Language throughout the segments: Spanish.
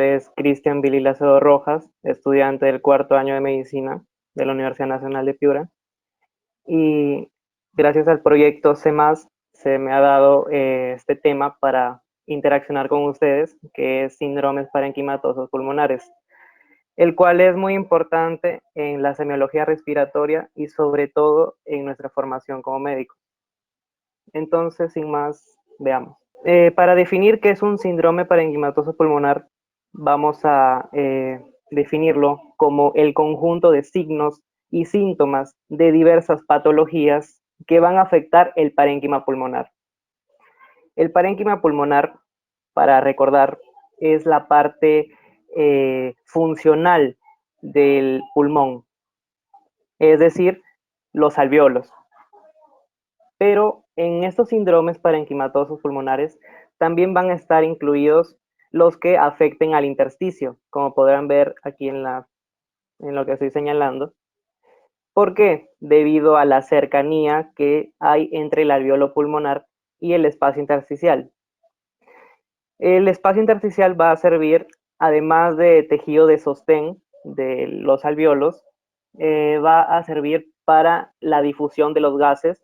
nombre es Cristian Billy Lacedo Rojas, estudiante del cuarto año de medicina de la Universidad Nacional de Piura. Y gracias al proyecto CEMAS se me ha dado este tema para interaccionar con ustedes, que es síndromes parenquimatosos pulmonares, el cual es muy importante en la semiología respiratoria y sobre todo en nuestra formación como médicos. Entonces, sin más, veamos. Para definir qué es un síndrome parenquimatoso pulmonar, vamos a definirlo como el conjunto de signos y síntomas de diversas patologías que van a afectar el parénquima pulmonar. El parénquima pulmonar, para recordar, es la parte funcional del pulmón, es decir, los alvéolos. Pero en estos síndromes parenquimatosos pulmonares también van a estar incluidos los que afecten al intersticio, como podrán ver aquí en lo que estoy señalando. ¿Por qué? Debido a la cercanía que hay entre el alvéolo pulmonar y el espacio intersticial. El espacio intersticial va a servir, además de tejido de sostén de los alvéolos, va a servir para la difusión de los gases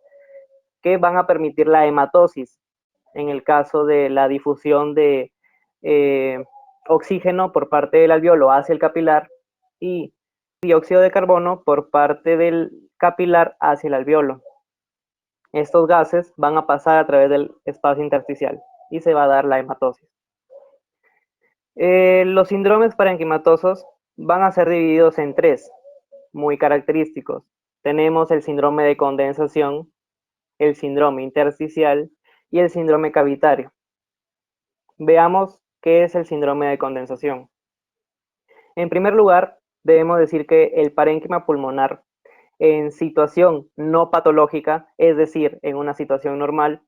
que van a permitir la hematosis, en el caso de la difusión de oxígeno por parte del alvéolo hacia el capilar y dióxido de carbono por parte del capilar hacia el alvéolo. Estos gases van a pasar a través del espacio intersticial y se va a dar la hematosis. Los síndromes parenquimatosos van a ser divididos en tres, muy característicos. Tenemos el síndrome de condensación, el síndrome intersticial y el síndrome cavitario. Veamos qué es el síndrome de condensación. En primer lugar, debemos decir que el parénquima pulmonar en situación no patológica, es decir, en una situación normal,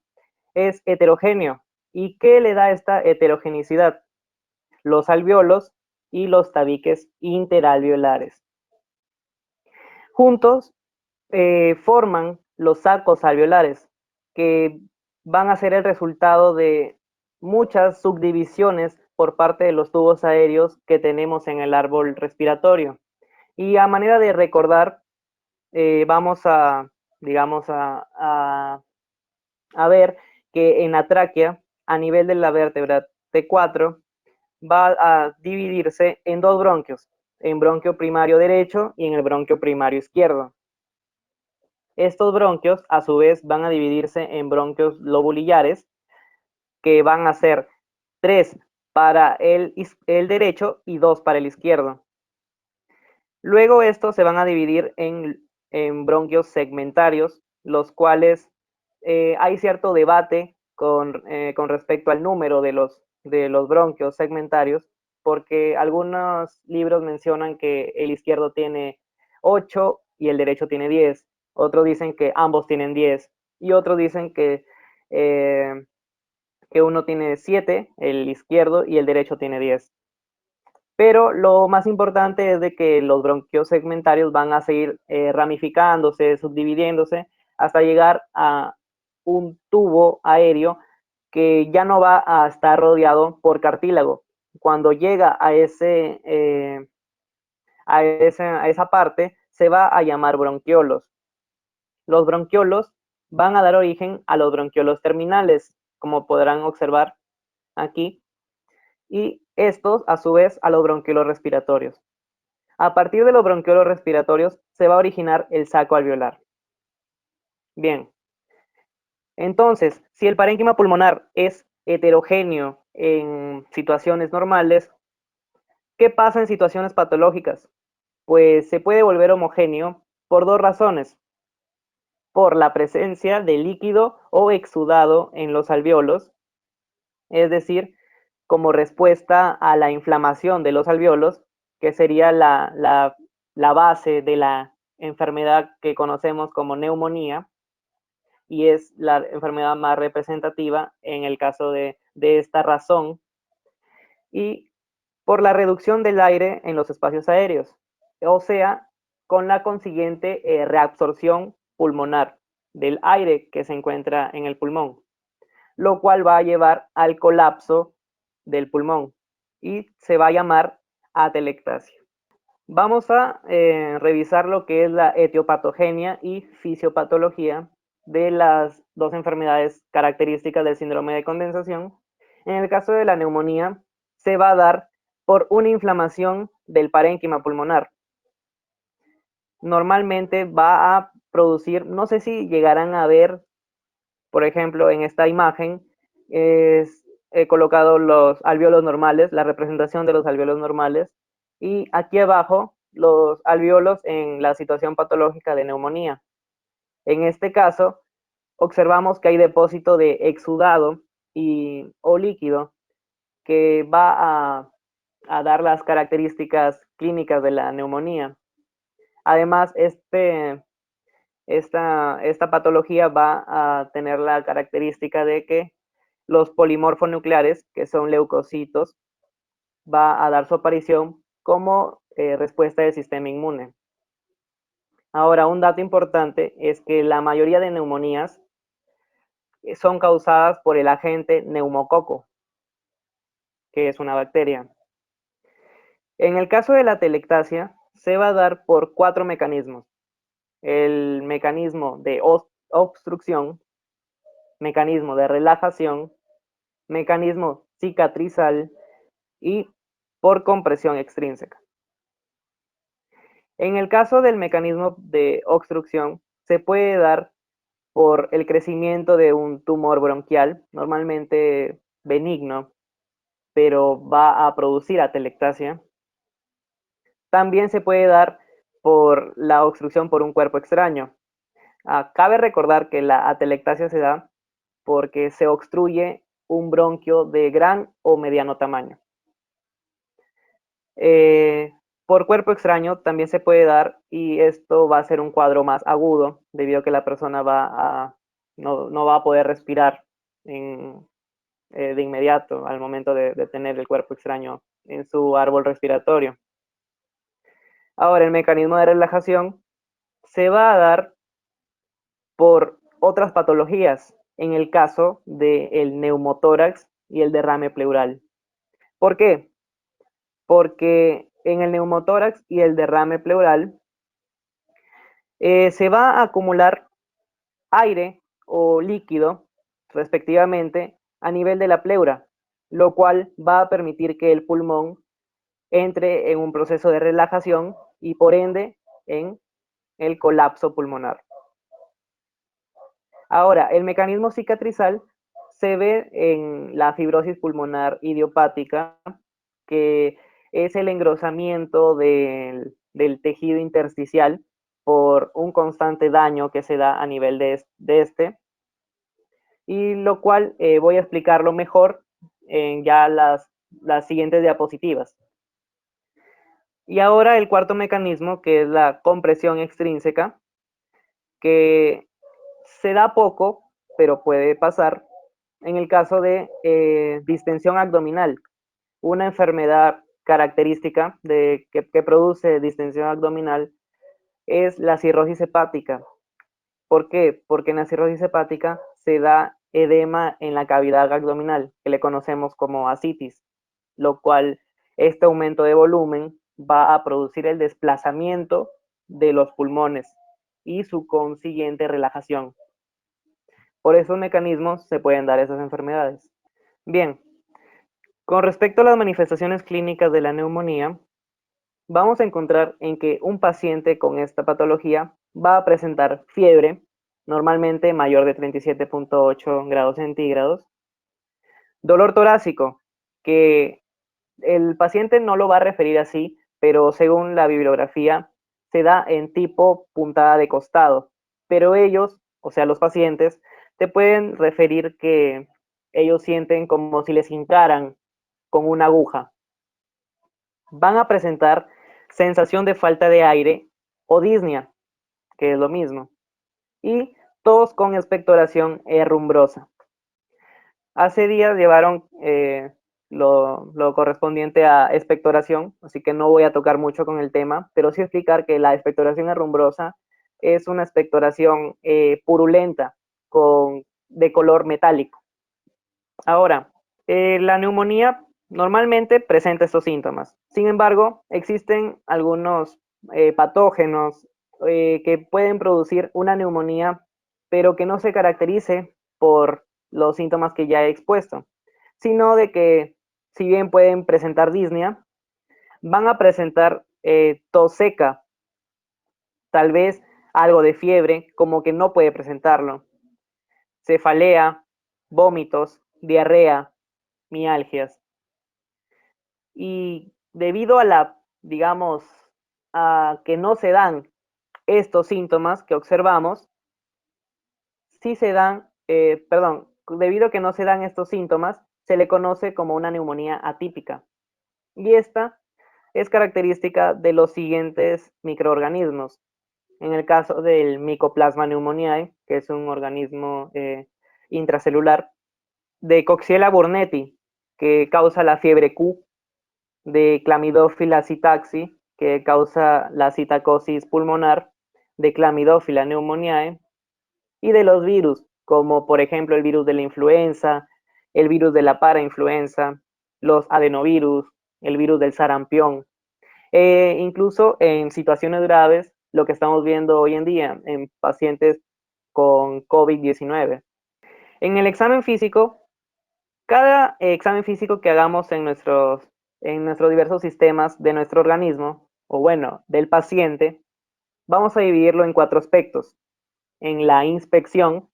es heterogéneo. ¿Y qué le da esta heterogeneidad? Los alvéolos y los tabiques interalveolares. Juntos forman los sacos alveolares, que van a ser el resultado de muchas subdivisiones por parte de los tubos aéreos que tenemos en el árbol respiratorio. Y a manera de recordar, vamos a, digamos, a ver que en la tráquea, a nivel de la vértebra T4, va a dividirse en dos bronquios, en bronquio primario derecho y en el bronquio primario izquierdo. Estos bronquios, a su vez, van a dividirse en bronquios lobulillares, que van a ser 3 para el derecho y 2 para el izquierdo. Luego estos se van a dividir en bronquios segmentarios, los cuales hay cierto debate con respecto al número de los bronquios segmentarios, porque algunos libros mencionan que el izquierdo tiene 8 y el derecho tiene 10. Otros dicen que ambos tienen 10 y otros dicen que uno tiene 7, el izquierdo, y el derecho tiene 10. Pero lo más importante es de que los bronquios segmentarios van a seguir ramificándose, subdividiéndose, hasta llegar a un tubo aéreo que ya no va a estar rodeado por cartílago. Cuando llega a esa parte, se va a llamar bronquiolos. Los bronquiolos van a dar origen a los bronquiolos terminales, como podrán observar aquí, y estos, a su vez, a los bronquiolos respiratorios. A partir de los bronquiolos respiratorios se va a originar el saco alveolar. Bien, entonces, si el parénquima pulmonar es heterogéneo en situaciones normales, ¿qué pasa en situaciones patológicas? Pues se puede volver homogéneo por dos razones: por la presencia de líquido o exudado en los alvéolos, es decir, como respuesta a la inflamación de los alvéolos, que sería la base de la enfermedad que conocemos como neumonía, y es la enfermedad más representativa en el caso de esta razón, y por la reducción del aire en los espacios aéreos, o sea, con la consiguiente reabsorción pulmonar del aire que se encuentra en el pulmón, lo cual va a llevar al colapso del pulmón. y se va a llamar atelectasia. Vamos a revisar lo que es la etiopatogenia y fisiopatología de las dos enfermedades características del síndrome de condensación. En el caso de la neumonía, se va a dar por una inflamación del parénquima pulmonar. Normalmente va a producir, no sé si llegarán a ver, por ejemplo, en esta imagen, he colocado los alvéolos normales, la representación de los alvéolos normales, y aquí abajo los alvéolos en la situación patológica de neumonía. En este caso, observamos que hay depósito de exudado o líquido que va a dar las características clínicas de la neumonía. Además, esta patología va a tener la característica de que los polimorfonucleares, que son leucocitos, va a dar su aparición como respuesta del sistema inmune. Ahora, un dato importante es que la mayoría de neumonías son causadas por el agente neumococo, que es una bacteria. En el caso de la atelectasia, se va a dar por 4 mecanismos. El mecanismo de obstrucción, mecanismo de relajación, mecanismo cicatrizal y por compresión extrínseca. En el caso del mecanismo de obstrucción, se puede dar por el crecimiento de un tumor bronquial, normalmente benigno, pero va a producir atelectasia. También se puede dar por la obstrucción por un cuerpo extraño. Cabe recordar que la atelectasia se da porque se obstruye un bronquio de gran o mediano tamaño. Por cuerpo extraño también se puede dar y esto va a ser un cuadro más agudo debido a que la persona no va a poder respirar de inmediato al momento de tener el cuerpo extraño en su árbol respiratorio. Ahora, el mecanismo de relajación se va a dar por otras patologías, en el caso del neumotórax y el derrame pleural. ¿Por qué? Porque en el neumotórax y el derrame pleural se va a acumular aire o líquido, respectivamente, a nivel de la pleura, lo cual va a permitir que el pulmón entre en un proceso de relajación y por ende en el colapso pulmonar. Ahora, el mecanismo cicatrizal se ve en la fibrosis pulmonar idiopática, que es el engrosamiento del tejido intersticial por un constante daño que se da a nivel de este, y lo cual voy a explicarlo mejor en ya las siguientes diapositivas. Y ahora el cuarto mecanismo, que es la compresión extrínseca, que se da poco, pero puede pasar en el caso de distensión abdominal, una enfermedad característica que produce distensión abdominal es la cirrosis hepática. ¿Por qué? Porque en la cirrosis hepática se da edema en la cavidad abdominal, que le conocemos como ascitis, lo cual este aumento de volumen va a producir el desplazamiento de los pulmones y su consiguiente relajación. Por esos mecanismos se pueden dar esas enfermedades. Bien, con respecto a las manifestaciones clínicas de la neumonía, vamos a encontrar en que un paciente con esta patología va a presentar fiebre, normalmente mayor de 37.8 grados centígrados, dolor torácico, que el paciente no lo va a referir así, pero según la bibliografía se da en tipo puntada de costado, pero ellos, o sea, los pacientes, te pueden referir que ellos sienten como si les hincaran con una aguja. Van a presentar sensación de falta de aire o disnea, que es lo mismo, y tos con expectoración herrumbrosa. Hace días llevaron lo correspondiente a expectoración, así que no voy a tocar mucho con el tema, pero sí explicar que la expectoración herrumbrosa es una expectoración purulenta de color metálico. Ahora, la neumonía normalmente presenta estos síntomas. Sin embargo, existen algunos patógenos que pueden producir una neumonía, pero que no se caracterice por los síntomas que ya he expuesto, sino de que si bien pueden presentar disnea, van a presentar tos seca, tal vez algo de fiebre, como que no puede presentarlo, cefalea, vómitos, diarrea, mialgias. Y debido a digamos, a que no se dan estos síntomas que observamos, sí se dan, perdón, debido a que no se dan estos síntomas, se le conoce como una neumonía atípica. Y esta es característica de los siguientes microorganismos. En el caso del Mycoplasma pneumoniae, que es un organismo intracelular, de Coxiella burnetii, que causa la fiebre Q, de Clamidófila citaxi, que causa la citacosis pulmonar, de Clamidófila pneumoniae, y de los virus, como por ejemplo el virus de la influenza, el virus de la parainfluenza, los adenovirus, el virus del sarampión. Incluso en situaciones graves, lo que estamos viendo hoy en día en pacientes con COVID-19. En el examen físico, cada examen físico que hagamos en nuestros diversos sistemas de nuestro organismo, o bueno, del paciente, vamos a dividirlo en 4 aspectos. En la inspección,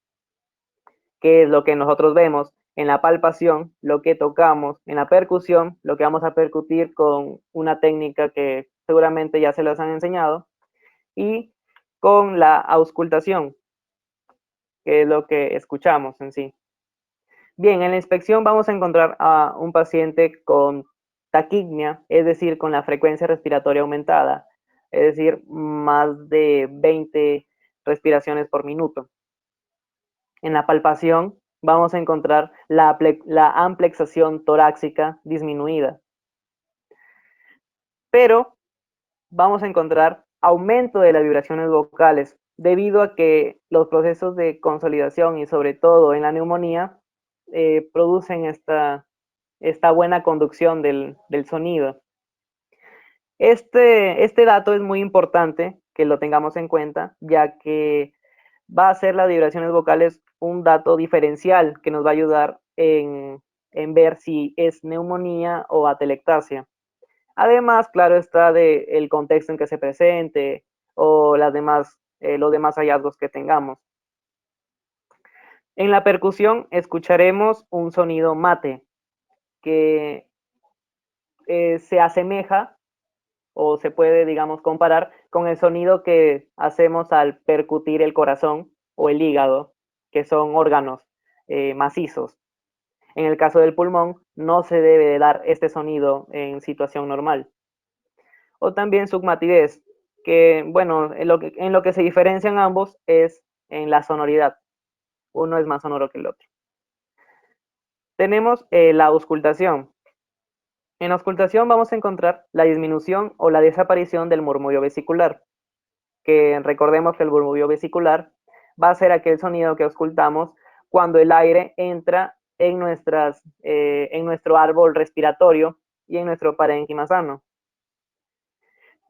que es lo que nosotros vemos; en la palpación, lo que tocamos; en la percusión, lo que vamos a percutir con una técnica que seguramente ya se las han enseñado; y con la auscultación, que es lo que escuchamos en sí. Bien, en la inspección vamos a encontrar a un paciente con taquipnia, es decir, con la frecuencia respiratoria aumentada, es decir, más de 20 respiraciones por minuto. En la palpación vamos a encontrar la amplexación torácica disminuida. Pero vamos a encontrar aumento de las vibraciones vocales, debido a que los procesos de consolidación y sobre todo en la neumonía producen esta buena conducción del sonido. Este dato es muy importante que lo tengamos en cuenta, ya que va a ser las vibraciones vocales un dato diferencial que nos va a ayudar en ver si es neumonía o atelectasia. Además, claro está, del contexto en que se presente o los demás hallazgos que tengamos. En la percusión escucharemos un sonido mate que se asemeja o se puede, digamos, comparar con el sonido que hacemos al percutir el corazón o el hígado, que son órganos macizos. En el caso del pulmón, no se debe de dar este sonido en situación normal. O también submatidez, que, bueno, en lo que se diferencian ambos es en la sonoridad. Uno es más sonoro que el otro. Tenemos la auscultación. En la auscultación vamos a encontrar la disminución o la desaparición del murmullo vesicular, que recordemos que el murmullo vesicular va a ser aquel sonido que auscultamos cuando el aire entra en nuestro árbol respiratorio y en nuestro parénquima sano.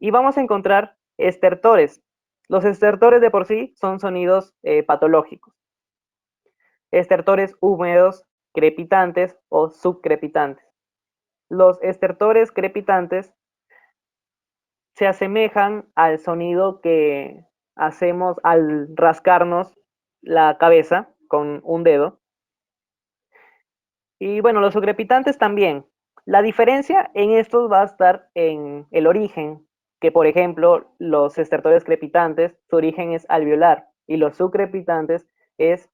Y vamos a encontrar estertores. Los estertores de por sí son sonidos patológicos. Estertores húmedos, crepitantes o subcrepitantes. Los estertores crepitantes se asemejan al sonido que hacemos al rascarnos la cabeza con un dedo. Y bueno, los subcrepitantes también. La diferencia en estos va a estar en el origen, que por ejemplo, los estertores crepitantes, su origen es alveolar, y los subcrepitantes es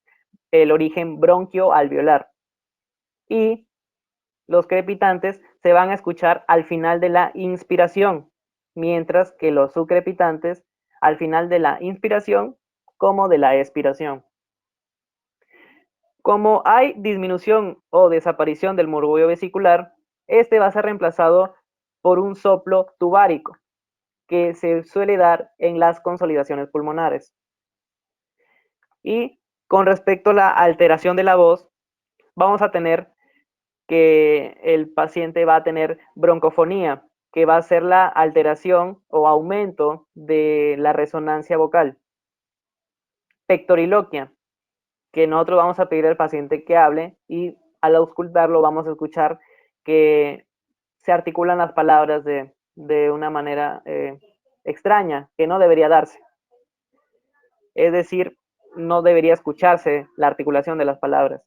el origen bronquioalveolar. Y los crepitantes se van a escuchar al final de la inspiración, mientras que los subcrepitantes al final de la inspiración como de la expiración. Como hay disminución o desaparición del murmullo vesicular, este va a ser reemplazado por un soplo tubárico, que se suele dar en las consolidaciones pulmonares. Y con respecto a la alteración de la voz, vamos a tener que el paciente va a tener broncofonía, que va a ser la alteración o aumento de la resonancia vocal. Pectoriloquia, que nosotros vamos a pedir al paciente que hable y al auscultarlo vamos a escuchar que se articulan las palabras de una manera extraña, que no debería darse. Es decir, no debería escucharse la articulación de las palabras.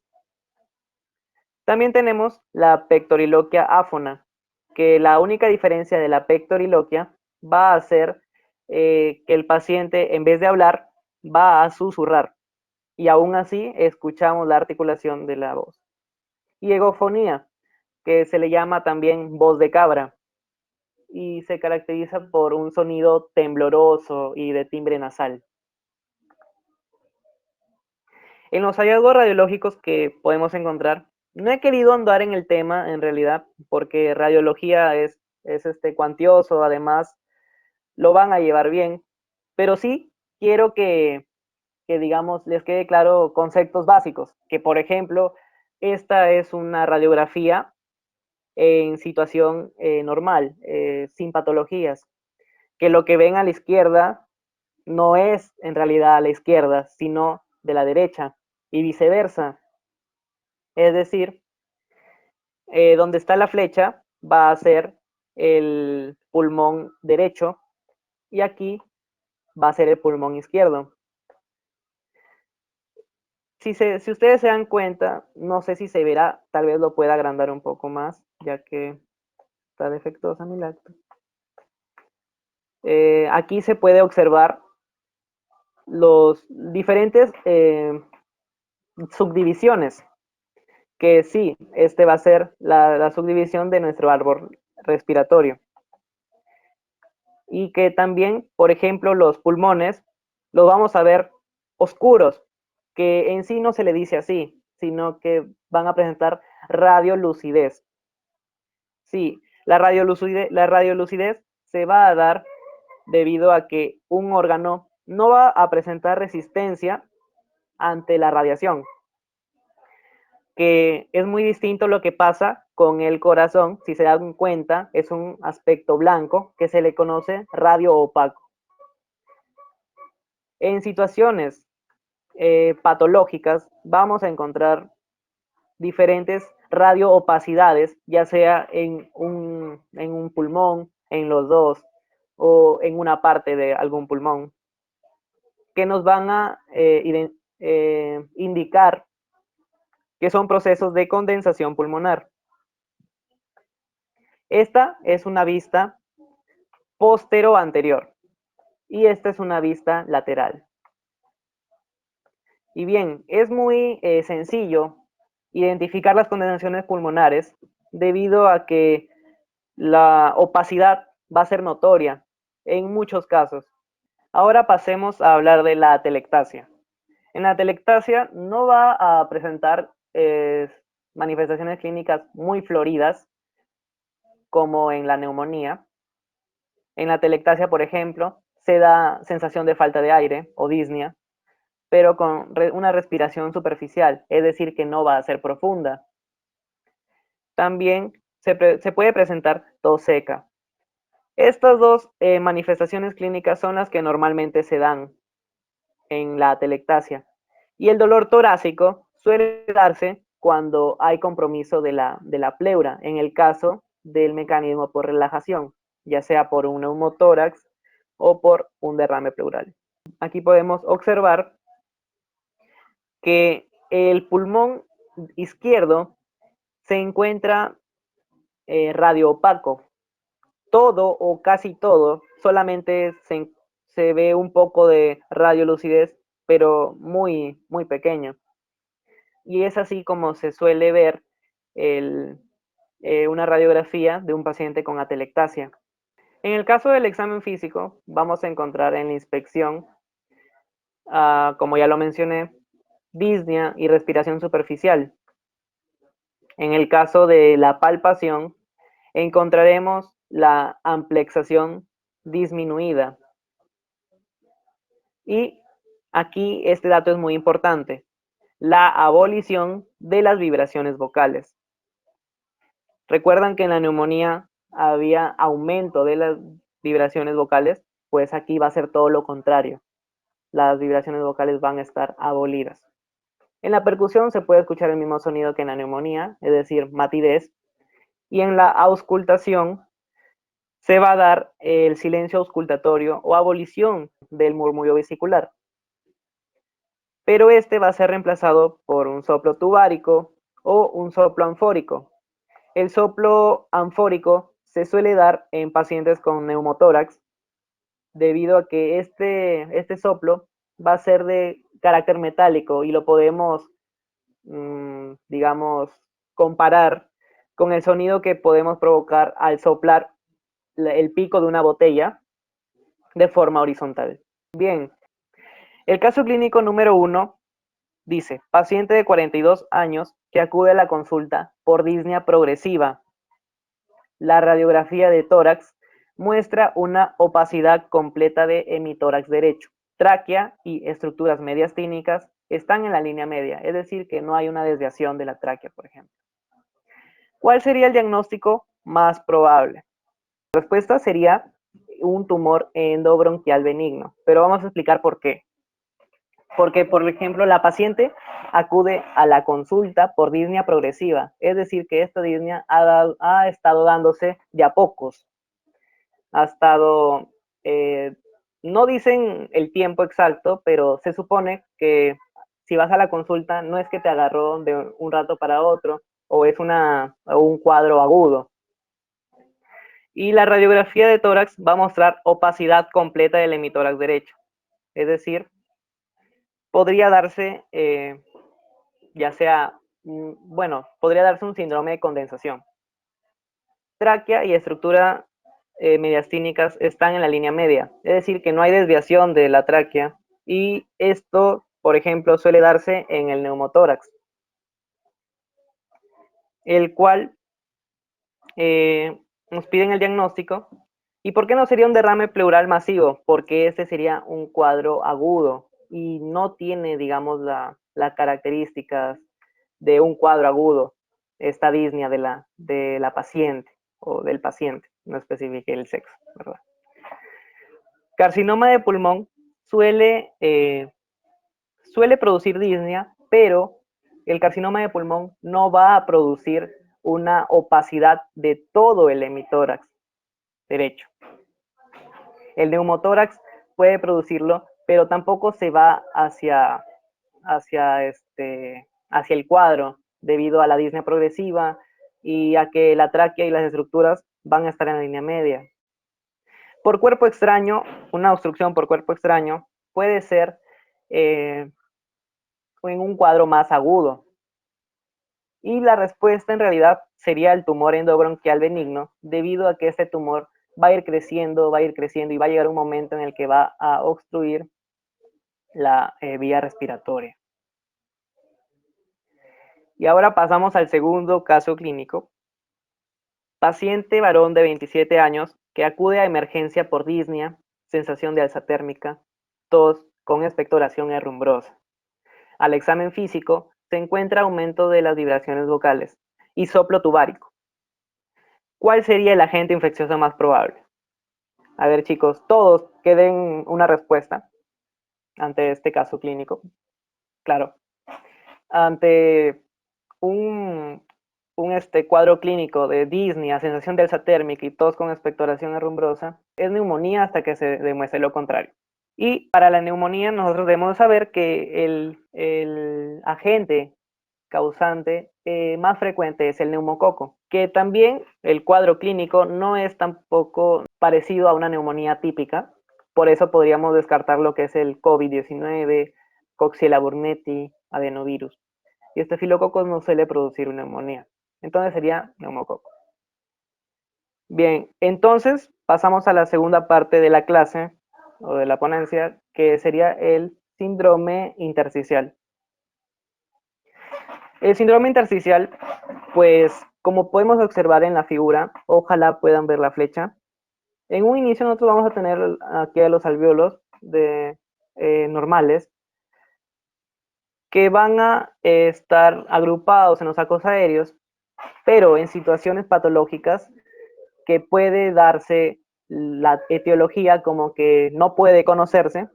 También tenemos la pectoriloquia áfona, que la única diferencia de la pectoriloquia va a ser que el paciente, en vez de hablar, va a susurrar. Y aún así escuchamos la articulación de la voz. Y egofonía, que se le llama también voz de cabra, y se caracteriza por un sonido tembloroso y de timbre nasal. En los hallazgos radiológicos que podemos encontrar, no he querido andar en el tema en realidad, porque radiología es cuantioso, además lo van a llevar bien, pero sí quiero que digamos les quede claro conceptos básicos, que por ejemplo, esta es una radiografía en situación normal, sin patologías, que lo que ven a la izquierda no es en realidad a la izquierda, sino de la derecha y viceversa. Es decir, donde está la flecha va a ser el pulmón derecho y aquí va a ser el pulmón izquierdo. Si ustedes se dan cuenta, no sé si se verá, tal vez lo pueda agrandar un poco más, ya que está defectuosa mi laptop. Aquí se puede observar los diferentes subdivisiones, que sí, este va a ser la subdivisión de nuestro árbol respiratorio. Y que también, por ejemplo, los pulmones los vamos a ver oscuros, que en sí no se le dice así, sino que van a presentar radiolucidez. Sí, la radiolucidez se va a dar debido a que un órgano no va a presentar resistencia ante la radiación, que es muy distinto lo que pasa con el corazón. Si se dan cuenta, es un aspecto blanco que se le conoce radio opaco. En situaciones patológicas vamos a encontrar diferentes radioopacidades, ya sea en un pulmón, en los dos o en una parte de algún pulmón, que nos van a indicar que son procesos de condensación pulmonar. Esta es una vista postero-anterior y esta es una vista lateral. Y bien, es muy sencillo identificar las condensaciones pulmonares debido a que la opacidad va a ser notoria en muchos casos. Ahora pasemos a hablar de la atelectasia. En la atelectasia no va a presentar manifestaciones clínicas muy floridas como en la neumonía. En la atelectasia, por ejemplo, se da sensación de falta de aire o disnea, pero con una respiración superficial, es decir, que no va a ser profunda. También se puede presentar tos seca. Estas dos manifestaciones clínicas son las que normalmente se dan en la atelectasia. Y el dolor torácico suele darse cuando hay compromiso de la pleura, en el caso del mecanismo por relajación, ya sea por un neumotórax o por un derrame pleural. Aquí podemos observar que el pulmón izquierdo se encuentra radioopaco. Todo o casi todo, solamente se ve un poco de radiolucidez, pero muy, muy pequeño. Y es así como se suele ver una radiografía de un paciente con atelectasia. En el caso del examen físico, vamos a encontrar en la inspección, como ya lo mencioné, disnea y respiración superficial. En el caso de la palpación, encontraremos la amplexación disminuida. Y aquí este dato es muy importante, la abolición de las vibraciones vocales. Recuerdan que en la neumonía había aumento de las vibraciones vocales, pues aquí va a ser todo lo contrario. Las vibraciones vocales van a estar abolidas. En la percusión se puede escuchar el mismo sonido que en la neumonía, es decir, matidez, y en la auscultación se va a dar el silencio auscultatorio o abolición del murmullo vesicular. Pero este va a ser reemplazado por un soplo tubárico o un soplo anfórico. El soplo anfórico se suele dar en pacientes con neumotórax debido a que este soplo va a ser de carácter metálico y lo podemos, digamos, comparar con el sonido que podemos provocar al soplar el pico de una botella de forma horizontal. Bien, el caso clínico número 1 dice, paciente de 42 años que acude a la consulta por disnea progresiva. La radiografía de tórax muestra una opacidad completa de hemitórax derecho. Tráquea y estructuras mediastínicas están en la línea media, es decir, que no hay una desviación de la tráquea, por ejemplo. ¿Cuál sería el diagnóstico más probable? La respuesta sería un tumor endobronquial benigno, pero vamos a explicar por qué. Porque, por ejemplo, la paciente acude a la consulta por disnea progresiva, es decir, que esta disnea ha estado dándose de a pocos, ha estado, no dicen el tiempo exacto, pero se supone que si vas a la consulta no es que te agarró de un rato para otro o es un cuadro agudo. Y la radiografía de tórax va a mostrar opacidad completa del hemitórax derecho, es decir, podría darse, ya sea, bueno, podría darse un síndrome de condensación. Tráquea y estructura mediastínicas están en la línea media, es decir, que no hay desviación de la tráquea y esto, por ejemplo, suele darse en el neumotórax, el cual nos piden el diagnóstico. ¿Y por qué no sería un derrame pleural masivo? Porque este sería un cuadro agudo y no tiene, digamos, las características de un cuadro agudo, esta disnea de la paciente o del paciente, no especifique el sexo, ¿verdad? Carcinoma de pulmón suele producir disnea, pero el carcinoma de pulmón no va a producir una opacidad de todo el hemitórax derecho. El neumotórax puede producirlo, pero tampoco se va hacia el cuadro debido a la disnea progresiva y a que la tráquea y las estructuras van a estar en la línea media. Por cuerpo extraño, una obstrucción por cuerpo extraño puede ser en un cuadro más agudo. Y la respuesta en realidad sería el tumor endobronquial benigno, debido a que este tumor va a ir creciendo y va a llegar un momento en el que va a obstruir la vía respiratoria. Y ahora pasamos al segundo caso clínico. Paciente varón de 27 años que acude a emergencia por disnea, sensación de alza térmica, tos con expectoración herrumbrosa. Al examen físico se encuentra aumento de las vibraciones vocales y soplo tubárico. ¿Cuál sería el agente infeccioso más probable? A ver, chicos, todos que den una respuesta ante este caso clínico. Claro, ante un cuadro clínico de disnea, sensación de alza térmica y tos con expectoración herrumbrosa, es neumonía hasta que se demuestre lo contrario. Y para la neumonía nosotros debemos saber que el agente causante más frecuente es el neumococo, que también el cuadro clínico no es tampoco parecido a una neumonía típica, por eso podríamos descartar lo que es el COVID-19, Coxiella burnetii, adenovirus. Y este filococo no suele producir una neumonía, entonces sería neumococo. Bien, entonces pasamos a la segunda parte de la clase o de la ponencia, que sería el síndrome intersticial. El síndrome intersticial, pues como podemos observar en la figura, ojalá puedan ver la flecha. En un inicio nosotros vamos a tener aquí a los alvéolos normales que van a estar agrupados en los sacos aéreos pero en situaciones patológicas que puede darse la etiología como que no puede conocerse,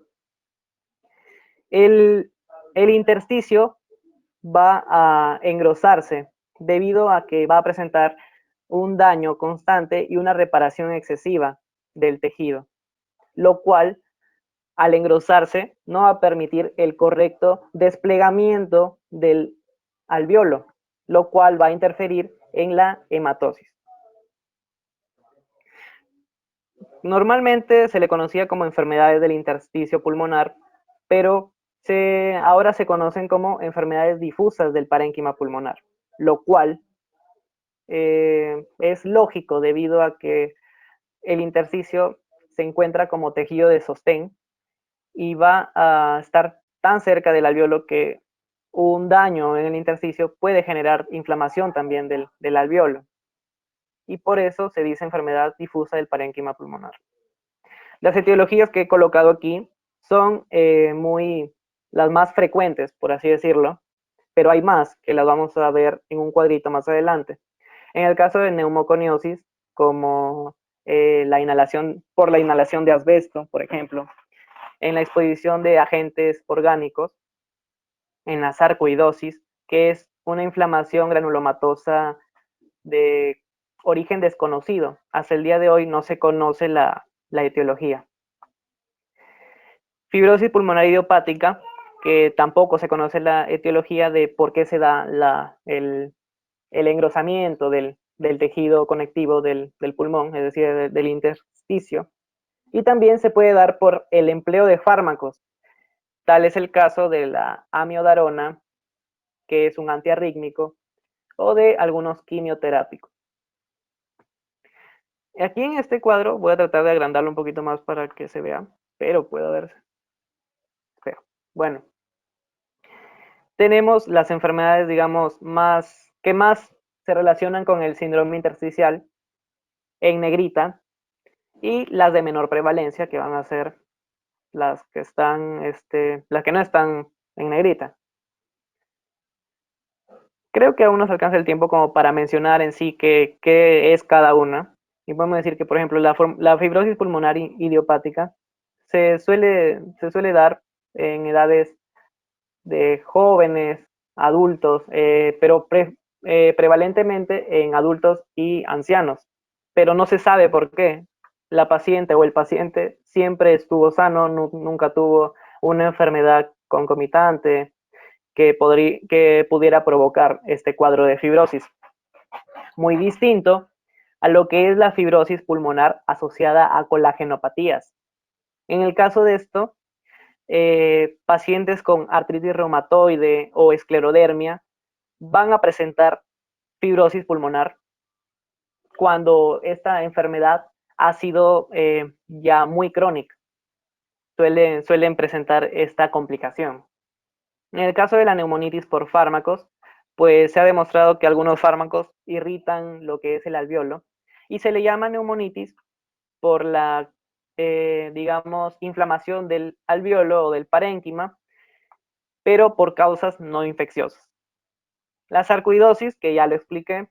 el, el intersticio va a engrosarse debido a que va a presentar un daño constante y una reparación excesiva del tejido, lo cual al engrosarse no va a permitir el correcto desplegamiento del alveolo, lo cual va a interferir en la hematosis. Normalmente se le conocía como enfermedades del intersticio pulmonar, pero ahora se conocen como enfermedades difusas del parénquima pulmonar, lo cual es lógico debido a que el intersticio se encuentra como tejido de sostén y va a estar tan cerca del alveolo que un daño en el intersticio puede generar inflamación también del alveolo. Y por eso se dice enfermedad difusa del parénquima pulmonar. Las etiologías que he colocado aquí son las más frecuentes, por así decirlo, pero hay más que las vamos a ver en un cuadrito más adelante. En el caso de neumoconiosis, como la inhalación de asbesto, por ejemplo, en la exposición de agentes orgánicos, en la sarcoidosis, que es una inflamación granulomatosa de origen desconocido. Hasta el día de hoy no se conoce la etiología. Fibrosis pulmonar idiopática, que tampoco se conoce la etiología de por qué se da el engrosamiento del tejido conectivo del pulmón, es decir, del intersticio. Y también se puede dar por el empleo de fármacos. Tal es el caso de la amiodarona, que es un antiarrítmico, o de algunos quimioterápicos. Aquí en este cuadro voy a tratar de agrandarlo un poquito más para que se vea, pero puede verse. Bueno, tenemos las enfermedades, digamos, que más se relacionan con el síndrome intersticial en negrita y las de menor prevalencia, que van a ser las que las que no están en negrita. Creo que aún nos alcanza el tiempo como para mencionar en sí qué es cada una. Y podemos decir que, por ejemplo, la fibrosis pulmonar idiopática se suele dar en edades de jóvenes, adultos, pero prevalentemente en adultos y ancianos. Pero no se sabe por qué. La paciente o el paciente siempre estuvo sano, nunca tuvo una enfermedad concomitante que pudiera provocar este cuadro de fibrosis. Muy distinto a lo que es la fibrosis pulmonar asociada a colagenopatías. En el caso de esto, pacientes con artritis reumatoide o esclerodermia van a presentar fibrosis pulmonar cuando esta enfermedad ha sido ya muy crónica. Suelen presentar esta complicación. En el caso de la neumonitis por fármacos, pues se ha demostrado que algunos fármacos irritan lo que es el alveolo y se le llama neumonitis por la, digamos, inflamación del alveolo o del parénquima, pero por causas no infecciosas. La sarcoidosis, que ya lo expliqué,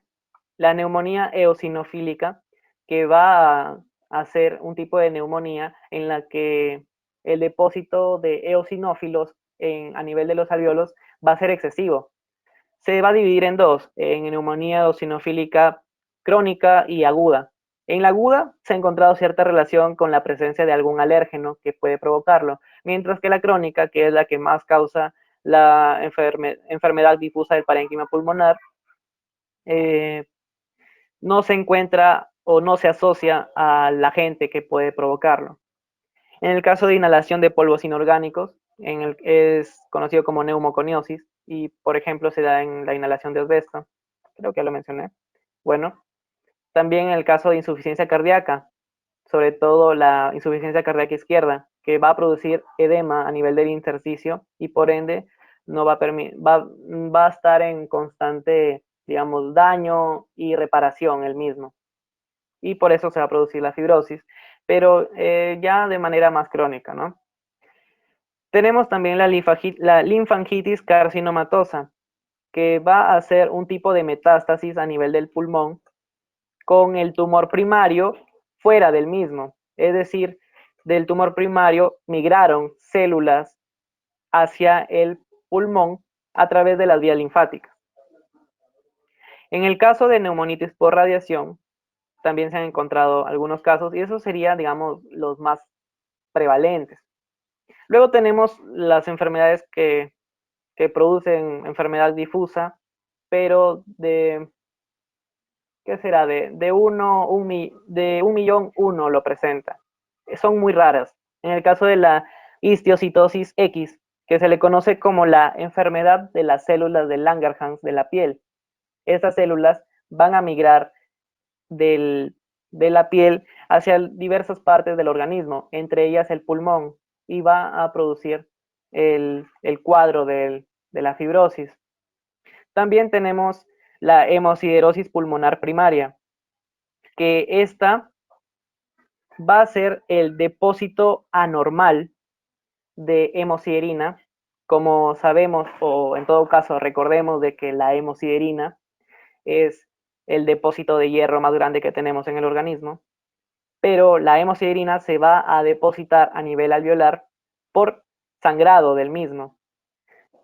la neumonía eosinofílica, que va a ser un tipo de neumonía en la que el depósito de eosinófilos a nivel de los alveolos va a ser excesivo. Se va a dividir en dos, en neumonía eosinofílica crónica y aguda. En la aguda se ha encontrado cierta relación con la presencia de algún alérgeno que puede provocarlo, mientras que la crónica, que es la que más causa la enfermedad difusa del parénquima pulmonar, no se encuentra o no se asocia al agente que puede provocarlo. En el caso de inhalación de polvos inorgánicos, es conocido como neumoconiosis y, por ejemplo, se da en la inhalación de asbesto. Creo que ya lo mencioné. Bueno, también en el caso de insuficiencia cardíaca, sobre todo la insuficiencia cardíaca izquierda, que va a producir edema a nivel del intersticio y por ende no va a estar en constante, digamos, daño y reparación el mismo. Y por eso se va a producir la fibrosis, pero ya de manera más crónica, ¿no? Tenemos también la linfangitis carcinomatosa, que va a hacer un tipo de metástasis a nivel del pulmón con el tumor primario fuera del mismo. Es decir, del tumor primario migraron células hacia el pulmón a través de las vías linfáticas. En el caso de neumonitis por radiación, también se han encontrado algunos casos y esos serían, digamos, los más prevalentes. Luego tenemos las enfermedades que producen enfermedad difusa, pero ¿qué será? De un millón uno lo presenta. Son muy raras. En el caso de la histiocytosis X, que se le conoce como la enfermedad de las células de Langerhans de la piel. Estas células van a migrar de la piel hacia diversas partes del organismo, entre ellas el pulmón, y va a producir el cuadro de la fibrosis. También tenemos la hemosiderosis pulmonar primaria, que esta va a ser el depósito anormal de hemosiderina. Como sabemos, o en todo caso recordemos de que la hemosiderina es el depósito de hierro más grande que tenemos en el organismo, pero la hemosiderina se va a depositar a nivel alveolar por sangrado del mismo.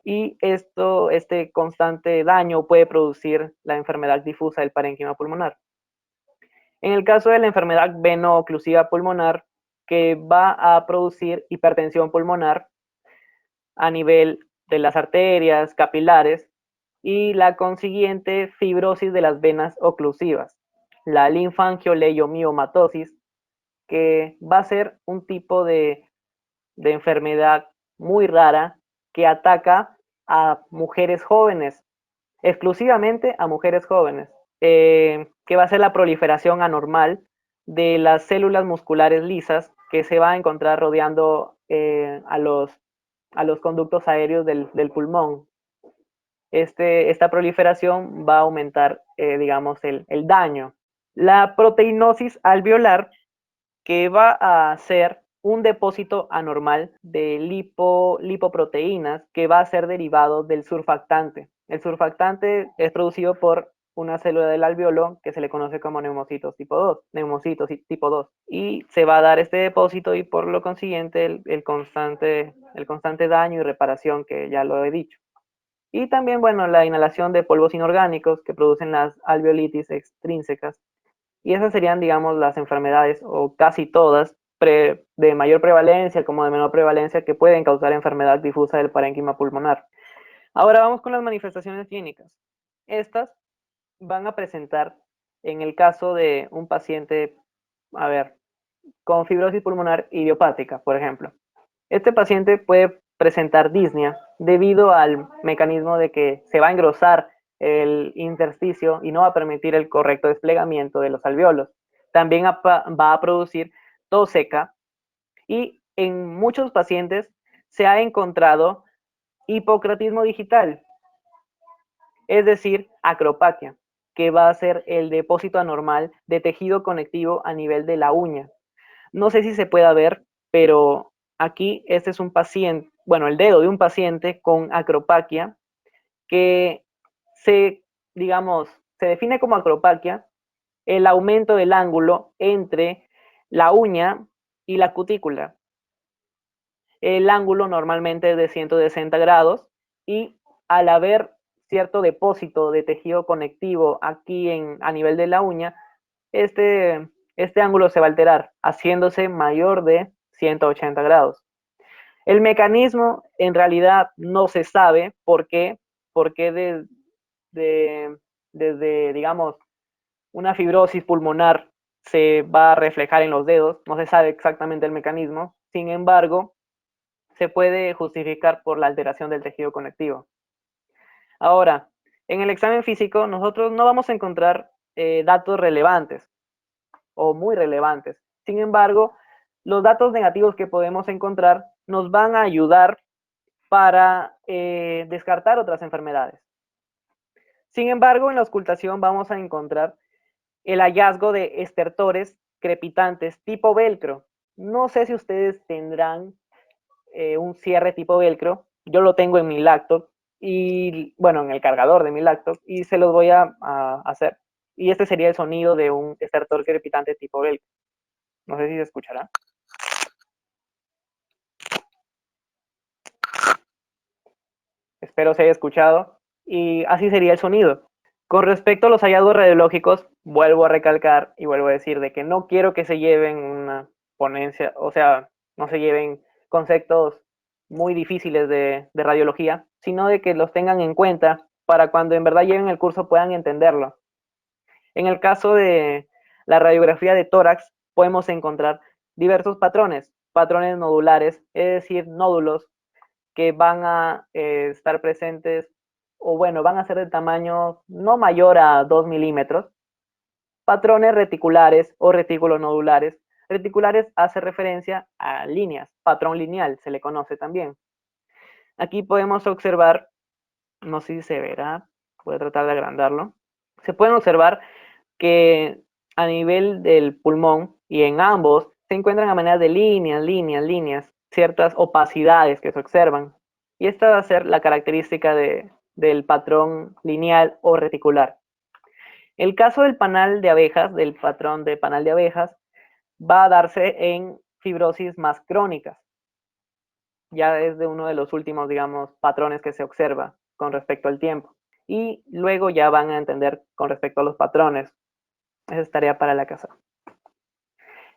Y este constante daño puede producir la enfermedad difusa del parénquima pulmonar. En el caso de la enfermedad veno-oclusiva pulmonar, que va a producir hipertensión pulmonar a nivel de las arterias, capilares, y la consiguiente fibrosis de las venas oclusivas, la linfangioleiomyomatosis, que va a ser un tipo de enfermedad muy rara que ataca a mujeres jóvenes, exclusivamente a mujeres jóvenes, que va a ser la proliferación anormal de las células musculares lisas que se va a encontrar rodeando a los conductos aéreos del pulmón. Esta proliferación va a aumentar, digamos, el daño. La proteinosis alveolar, que va a ser un depósito anormal de lipoproteínas que va a ser derivado del surfactante. El surfactante es producido por una célula del alveolo que se le conoce como neumocitos tipo 2, y se va a dar este depósito y por lo consiguiente el constante daño y reparación que ya lo he dicho. Y también, bueno, la inhalación de polvos inorgánicos que producen las alveolitis extrínsecas. Y esas serían, digamos, las enfermedades, o casi todas, de mayor prevalencia como de menor prevalencia, que pueden causar enfermedad difusa del parénquima pulmonar. Ahora vamos con las manifestaciones clínicas. Estas van a presentar, en el caso de un paciente, con fibrosis pulmonar idiopática, por ejemplo. Este paciente puede presentar disnea debido al mecanismo de que se va a engrosar el intersticio y no va a permitir el correcto desplegamiento de los alveolos. También va a producir tos seca y en muchos pacientes se ha encontrado hipocratismo digital, es decir, acropaquia, que va a ser el depósito anormal de tejido conectivo a nivel de la uña. No sé si se pueda ver, pero aquí este es un paciente, bueno, el dedo de un paciente con acropaquia que digamos, se define como acropaquia el aumento del ángulo entre la uña y la cutícula. El ángulo normalmente es de 160 grados y al haber cierto depósito de tejido conectivo aquí a nivel de la uña, este ángulo se va a alterar, haciéndose mayor de 180 grados. El mecanismo en realidad no se sabe por qué desde, digamos, una fibrosis pulmonar se va a reflejar en los dedos, no se sabe exactamente el mecanismo, sin embargo, se puede justificar por la alteración del tejido conectivo. Ahora, en el examen físico nosotros no vamos a encontrar datos relevantes o muy relevantes. Sin embargo, los datos negativos que podemos encontrar nos van a ayudar para descartar otras enfermedades. Sin embargo, en la auscultación vamos a encontrar el hallazgo de estertores crepitantes tipo velcro. No sé si ustedes tendrán un cierre tipo velcro. Yo lo tengo en mi laptop y bueno, en el cargador de mi laptop, y se los voy a hacer. Y este sería el sonido de un estertor crepitante tipo Bell. No sé si se escuchará. Espero se haya escuchado. Y así sería el sonido. Con respecto a los hallazgos radiológicos, vuelvo a recalcar y vuelvo a decir de que no quiero que se lleven una ponencia, o sea, no se lleven conceptos muy difíciles de radiología, sino de que los tengan en cuenta para cuando en verdad lleven el curso puedan entenderlo. En el caso de la radiografía de tórax, podemos encontrar diversos patrones, patrones nodulares, es decir, nódulos que van a estar presentes, o bueno, van a ser de tamaño no mayor a 2 milímetros. Patrones reticulares o retículos nodulares. Reticulares hace referencia a líneas, patrón lineal se le conoce también. Aquí podemos observar, no sé si se verá, voy a tratar de agrandarlo. Se pueden observar que a nivel del pulmón y en ambos se encuentran a manera de líneas, ciertas opacidades que se observan. Y esta va a ser la característica del patrón lineal o reticular. El caso del panal de abejas, del patrón de panal de abejas, va a darse en fibrosis más crónicas. Ya es de uno de los últimos, digamos, patrones que se observa con respecto al tiempo. Y luego ya van a entender con respecto a los patrones. Esa es tarea para la casa.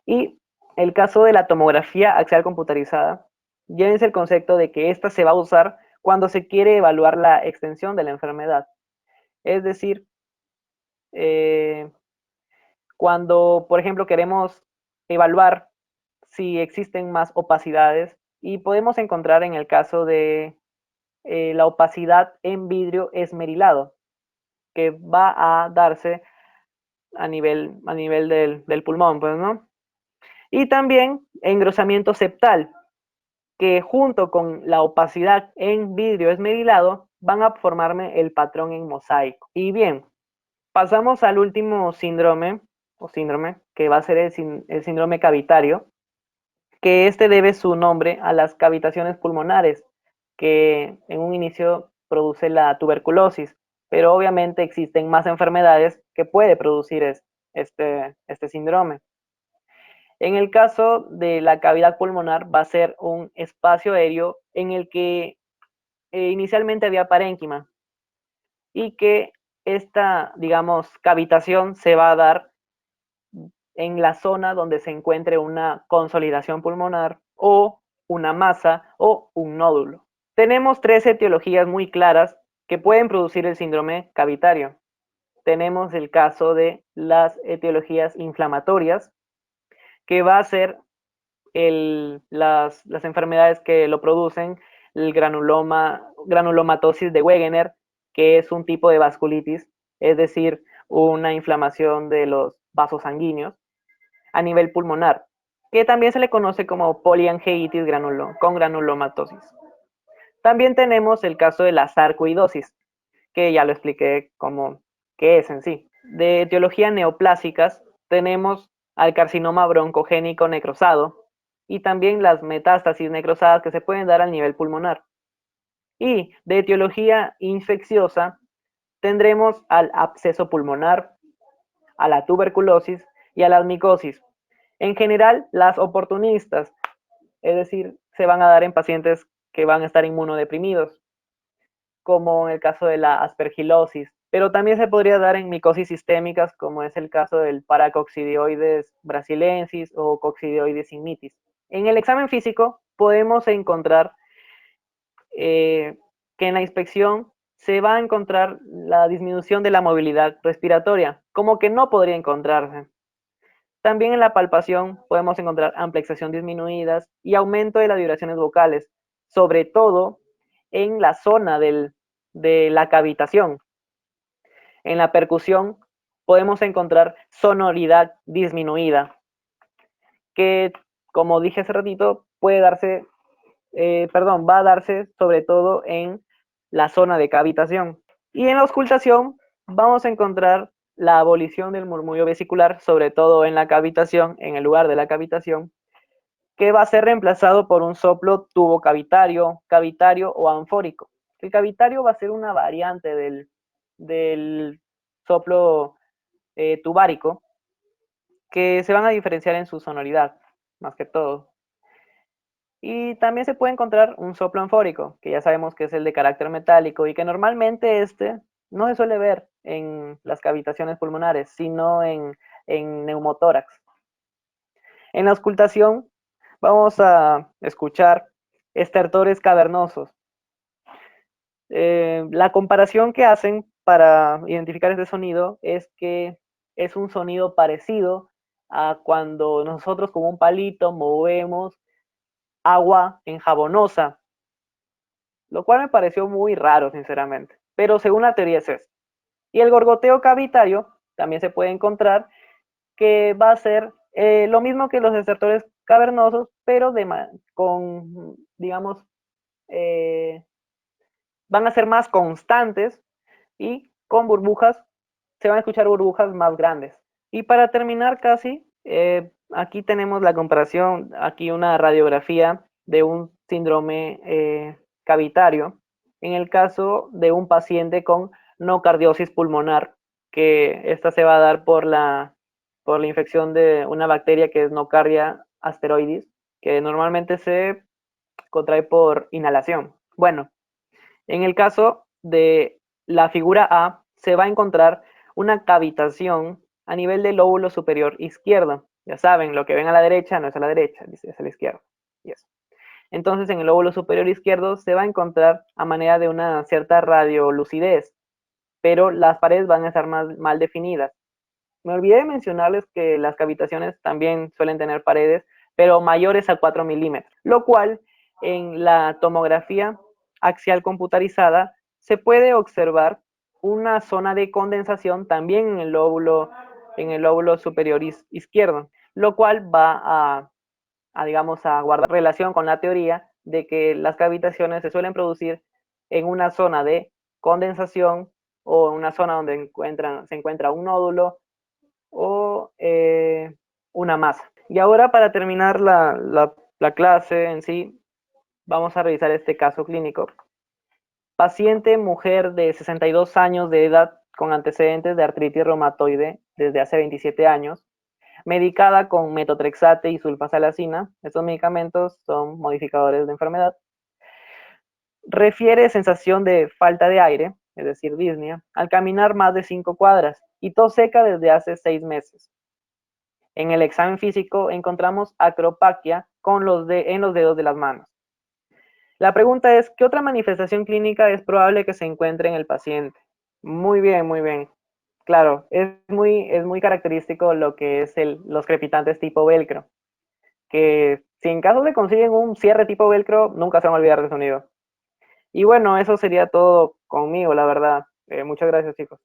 Y el caso de la tomografía axial computarizada, llévense el concepto de que esta se va a usar cuando se quiere evaluar la extensión de la enfermedad. Es decir, cuando, por ejemplo, queremos evaluar si existen más opacidades y podemos encontrar en el caso de la opacidad en vidrio esmerilado, que va a darse a nivel del pulmón, pues, ¿no? Y también engrosamiento septal, que junto con la opacidad en vidrio esmerilado van a formarme el patrón en mosaico. Y bien, pasamos al último síndrome, que va a ser el síndrome cavitario, que este debe su nombre a las cavitaciones pulmonares, que en un inicio produce la tuberculosis, pero obviamente existen más enfermedades que puede producir este síndrome. En el caso de la cavidad pulmonar va a ser un espacio aéreo en el que inicialmente había parénquima y que esta, digamos, cavitación se va a dar en la zona donde se encuentre una consolidación pulmonar o una masa o un nódulo. Tenemos tres etiologías muy claras que pueden producir el síndrome cavitario. Tenemos el caso de las etiologías inflamatorias, que va a ser las enfermedades que lo producen, el granulomatosis de Wegener, que es un tipo de vasculitis, es decir, una inflamación de los vasos sanguíneos a nivel pulmonar, que también se le conoce como poliangeitis con granulomatosis. También tenemos el caso de la sarcoidosis, que ya lo expliqué como qué es en sí. De etiología neoplásicas tenemos al carcinoma broncogénico necrosado y también las metástasis necrosadas que se pueden dar al nivel pulmonar. Y de etiología infecciosa tendremos al absceso pulmonar, a la tuberculosis y a la micosis. En general, las oportunistas, es decir, se van a dar en pacientes que van a estar inmunodeprimidos, como en el caso de la aspergilosis, pero también se podría dar en micosis sistémicas, como es el caso del paracoccidioides brasilensis o coccidioides ignitis. En el examen físico podemos encontrar que en la inspección se va a encontrar la disminución de la movilidad respiratoria, como que no podría encontrarse. También en la palpación podemos encontrar amplexación disminuidas y aumento de las vibraciones vocales, sobre todo en la zona de la cavitación. En la percusión podemos encontrar sonoridad disminuida, que como dije hace ratito, va a darse sobre todo en la zona de cavitación. Y en la auscultación vamos a encontrar la abolición del murmullo vesicular, sobre todo en la cavitación, en el lugar de la cavitación, que va a ser reemplazado por un soplo tubo cavitario o anfórico. El cavitario va a ser una variante del soplo tubárico, que se van a diferenciar en su sonoridad, más que todo. Y también se puede encontrar un soplo anfórico, que ya sabemos que es el de carácter metálico y que normalmente no se suele ver en las cavitaciones pulmonares, sino en neumotórax. En la auscultación vamos a escuchar estertores cavernosos. La comparación que hacen para identificar este sonido es que es un sonido parecido a cuando nosotros con un palito movemos agua enjabonosa, lo cual me pareció muy raro, sinceramente. Pero según la teoría es eso. Y el gorgoteo cavitario también se puede encontrar que va a ser lo mismo que los estertores cavernosos, pero con, digamos, eh, van a ser más constantes y con burbujas, se van a escuchar burbujas más grandes. Y para terminar casi, aquí tenemos la comparación, aquí una radiografía de un síndrome cavitario, en el caso de un paciente con nocardiosis pulmonar, que esta se va a dar por la infección de una bacteria que es Nocardia asteroidis, que normalmente se contrae por inhalación. Bueno, en el caso de la figura A, se va a encontrar una cavitación a nivel del lóbulo superior izquierdo. Ya saben, lo que ven a la derecha no es a la derecha, es a la izquierda. Yes. Entonces, en el lóbulo superior izquierdo se va a encontrar a manera de una cierta radiolucidez, pero las paredes van a estar más mal definidas. Me olvidé de mencionarles que las cavitaciones también suelen tener paredes, pero mayores a 4 milímetros, lo cual en la tomografía axial computarizada se puede observar una zona de condensación también en el lóbulo superior izquierdo, lo cual va digamos, a guardar relación con la teoría de que las cavitaciones se suelen producir en una zona de condensación o en una zona donde se encuentra un nódulo o una masa. Y ahora para terminar la clase en sí, vamos a revisar este caso clínico. Paciente mujer de 62 años de edad con antecedentes de artritis reumatoide desde hace 27 años, medicada con metotrexate y sulfasalacina. Estos medicamentos son modificadores de enfermedad. Refiere sensación de falta de aire, es decir, disnea, al caminar más de 5 cuadras y tos seca desde hace 6 meses. En el examen físico encontramos acropaquia en los dedos de las manos. La pregunta es, ¿qué otra manifestación clínica es probable que se encuentre en el paciente? Muy bien, muy bien. Claro, es muy característico lo que es los crepitantes tipo velcro, que si en caso se consiguen un cierre tipo velcro, nunca se van a olvidar del sonido. Y bueno, eso sería todo conmigo, la verdad. Muchas gracias, chicos.